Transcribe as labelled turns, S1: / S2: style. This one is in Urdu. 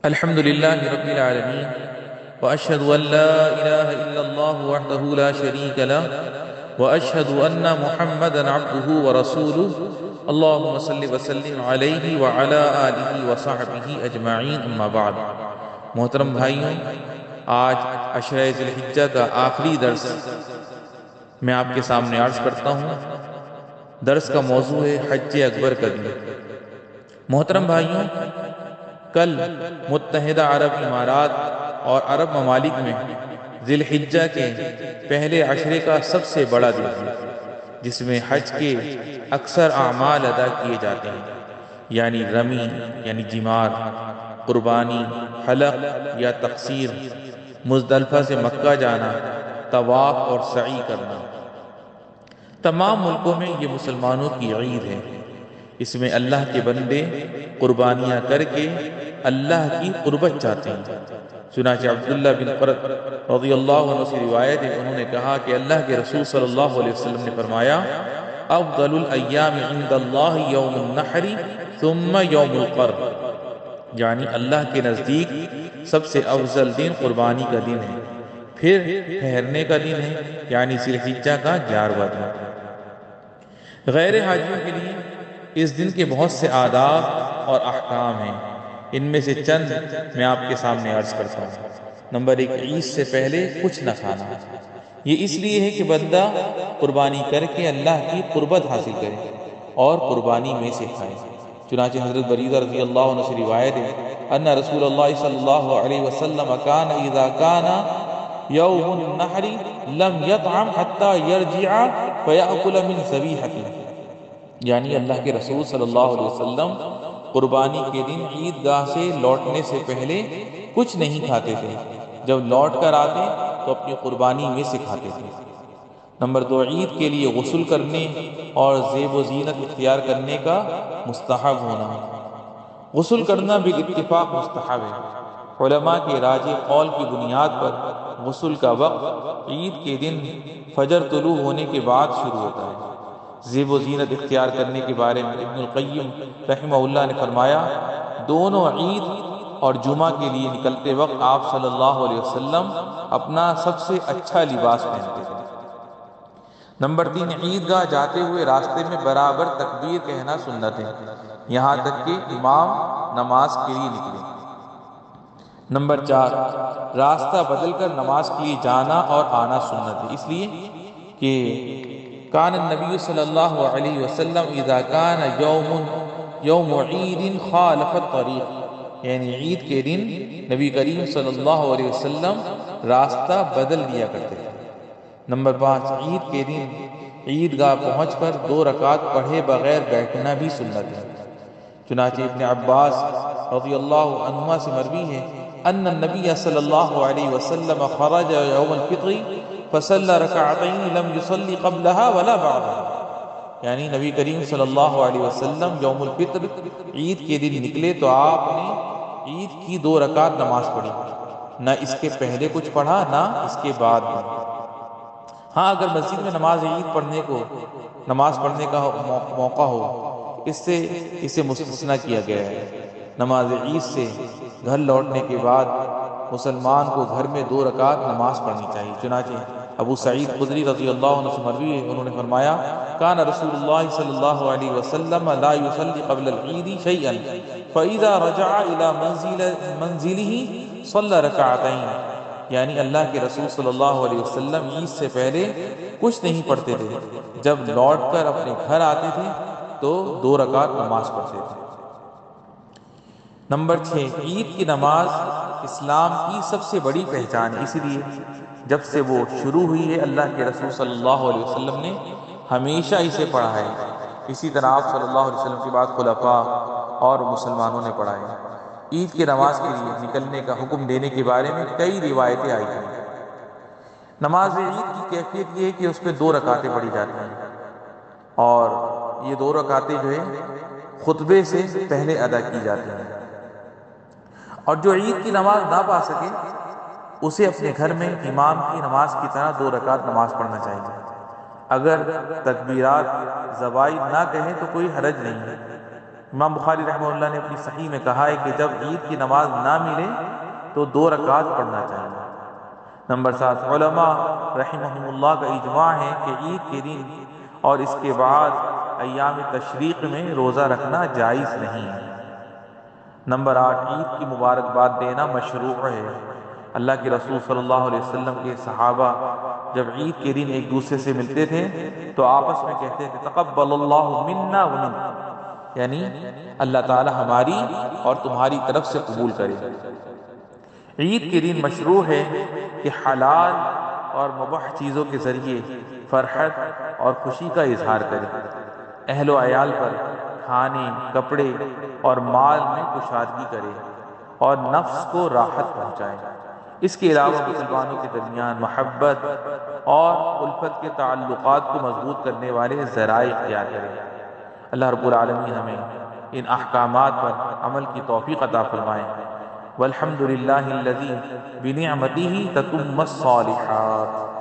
S1: الحمد لله رب العالمين وأشهد أن لا إله إلا الله وحده لا شريك له وأشهد أن محمدا عبده ورسوله اللهم صل وسلم عليه وعلى آله وصحبه أجمعين أما بعد۔ محترم بھائیوں، آج عشرہ ذی الحجہ کا آخری درس میں آپ کے سامنے عرض کرتا ہوں۔ درس کا موضوع ہے حج اکبر کا دن۔ محترم بھائیوں، کل متحدہ عرب امارات اور عرب ممالک میں ذی الحجہ کے پہلے عشرے کا سب سے بڑا دن ہے، جس میں حج کے اکثر اعمال ادا کیے جاتے ہیں، یعنی رمی یعنی جمار، قربانی، حلق یا تقصیر، مزدلفہ سے مکہ جانا، طواف اور سعی کرنا۔ تمام ملکوں میں یہ مسلمانوں کی عید ہے۔ اس میں اللہ کے بندے قربانیاں کر کے اللہ کی قربت چاہتے ہیں۔ چنانچہ عبداللہ بن قرۃ رضی اللہ عنہ سے روایت ہے، انہوں نے کہا کہ اللہ کے رسول صلی اللہ علیہ وسلم نے فرمایا، افضل الایام عند اللہ یوم النحر ثم یوم القر، یعنی اللہ کے نزدیک سب سے افضل دن قربانی کا دن ہے، پھر ٹھہرنے کا دن ہے یعنی ذی الحجہ کا 11واں دن۔ غیر حاجیوں کے لیے اس دن کے بہت سے آداب اور احکام ہیں۔ ان میں سے چند میں آپ کے سامنے عرض کرتا ہوں۔ نمبر 1، عید سے پہلے کچھ نہ کھانا۔ یہ اس لیے ہے کہ بندہ قربانی کر کے اللہ کی قربت حاصل کرے اور قربانی میں سے کھائے۔ چنانچہ حضرت بریدہ رضی اللہ عنہ سے روایت ہے، ان رسول اللہ صلی اللہ علیہ وسلم کان اذا کان یوم النحر لم یطعم حتی یرجع فیأکل من ذبیحته، یعنی اللہ کے رسول صلی اللہ علیہ وسلم قربانی کے دن عیدگاہ سے لوٹنے سے پہلے کچھ نہیں کھاتے تھے، جب لوٹ کر آتے تو اپنی قربانی میں سے کھاتے تھے۔ نمبر 2، عید کے لیے غسل کرنے اور زیب و زینت اختیار کرنے کا مستحب ہونا۔ غسل کرنا بالاتفاق مستحب ہے۔ علماء کے راجح قول کی بنیاد پر غسل کا وقت عید کے دن فجر طلوع ہونے کے بعد شروع ہوتا ہے۔ زیب و زینت اختیار کرنے کے بارے میں ابن القیم رحمہ اللہ نے فرمایا، دونوں عید اور جمعہ کے لیے نکلتے وقت آپ صلی اللہ علیہ وسلم اپنا سب سے اچھا لباس پہنتے تھے۔ نمبر 3، عیدگاہ جاتے ہوئے راستے میں برابر تکبیر کہنا سنت ہے، یہاں تک کہ امام نماز کے لیے نکلے۔ نمبر 4، راستہ بدل کر نماز کے لیے جانا اور آنا سنت ہے، اس لیے کہ کان النبی صلی اللہ علیہ وسلم اذا کان یوم عید خالف الطریق، یعنی عید کے دن نبی کریم صلی اللہ علیہ وسلم راستہ بدل دیا کرتے تھے۔ نمبر 5، عید کے دن عیدگاہ پہنچ کر 2 رکعت پڑھے بغیر بیٹھنا بھی سنت ہے۔ چنانچہ ابن عباس رضی اللہ عنہما سے مروی ہے، ان النبی صلی اللہ علیہ وسلم خرج یوم الفطر فصلی رکعتین لم یصلی قبلها ولا بعدها، یعنی نبی کریم صلی اللہ علیہ وسلم یوم الفطر عید کے دن نکلے تو آپ نے عید کی 2 رکعت نماز پڑھی، نہ اس کے پہلے کچھ پڑھا نہ اس کے بعد بھی۔ ہاں، اگر مسجد میں نماز پڑھنے کا موقع ہو، اسے مستثنیٰ کیا گیا ہے۔ نماز عید سے گھر لوٹنے کے بعد مسلمان کو گھر میں 2 رکعت نماز پڑھنی چاہیے۔ چنانچہ ابو سعید خدری رضی اللہ عنہ سے مروی ہے، انہوں نے فرمایا، کان رسول اللہ صلی اللہ علیہ وسلم لا يصلي قبل العید شيئا فاذا رجع الى منزله صلى رکعتین، یعنی اللہ کے رسول صلی اللہ علیہ وسلم عید سے پہلے کچھ نہیں پڑھتے تھے، جب لوٹ کر اپنے گھر آتے تھے تو 2 رکعت نماز پڑھتے تھے۔ نمبر 6، عید کی نماز اسلام کی سب سے بڑی پہچان ہے، اسی لیے جب سے وہ شروع ہوئی ہے اللہ کے رسول صلی اللہ علیہ وسلم نے ہمیشہ اسے پڑھا ہے۔ اسی طرح آپ صلی اللہ علیہ وسلم کے بعد خلفاء اور مسلمانوں نے پڑھا ہے۔ عید کی نماز کے لیے نکلنے کا حکم دینے کے بارے میں کئی روایتیں آئی ہیں۔ نماز عید کی کیفیت یہ ہے کہ اس میں 2 رکعتیں پڑھی جاتی ہیں، اور یہ 2 رکعتیں جو ہے خطبے سے پہلے ادا کی جاتی ہیں، اور جو عید کی نماز نہ پا سکے اسے اپنے گھر میں امام کی نماز کی طرح 2 رکعت نماز پڑھنا چاہیے۔ اگر تکبیرات زوائد نہ کہیں تو کوئی حرج نہیں ہے، امام بخاری رحمہ اللہ نے اپنی صحیح میں کہا ہے کہ جب عید کی نماز نہ ملے تو 2 رکعات پڑھنا چاہیے۔ نمبر 7، علماء رحمہم اللہ کا اجماع ہے کہ عید کے دن اور اس کے بعد ایام تشریق میں روزہ رکھنا جائز نہیں ہے۔ نمبر 8، عید کی مبارکباد دینا مشروع ہے۔ اللہ کے رسول صلی اللہ علیہ وسلم کے صحابہ جب عید کے دن ایک دوسرے سے ملتے تھے تو آپس میں کہتے تھے تقبل اللہ منا ومنک، یعنی اللہ تعالی ہماری اور تمہاری طرف سے قبول کرے۔ عید کے دن مشروع ہے کہ حلال اور مباح چیزوں کے ذریعے فرحت اور خوشی کا اظہار کرے، اہل و عیال پر کھانے، کپڑے اور مال میں کشادگی کرے اور نفس کو راحت پہنچائے۔ اس کے علاوہ مسلمانوں کے درمیان محبت اور الفت کے تعلقات کو مضبوط کرنے والے ذرائع اختیار کرے۔ اللہ رب العالمین ہمیں ان احکامات پر عمل کی توفیق عطا فرمائے۔ والحمد للہ الذی بنعمتہ تتم الصالحات۔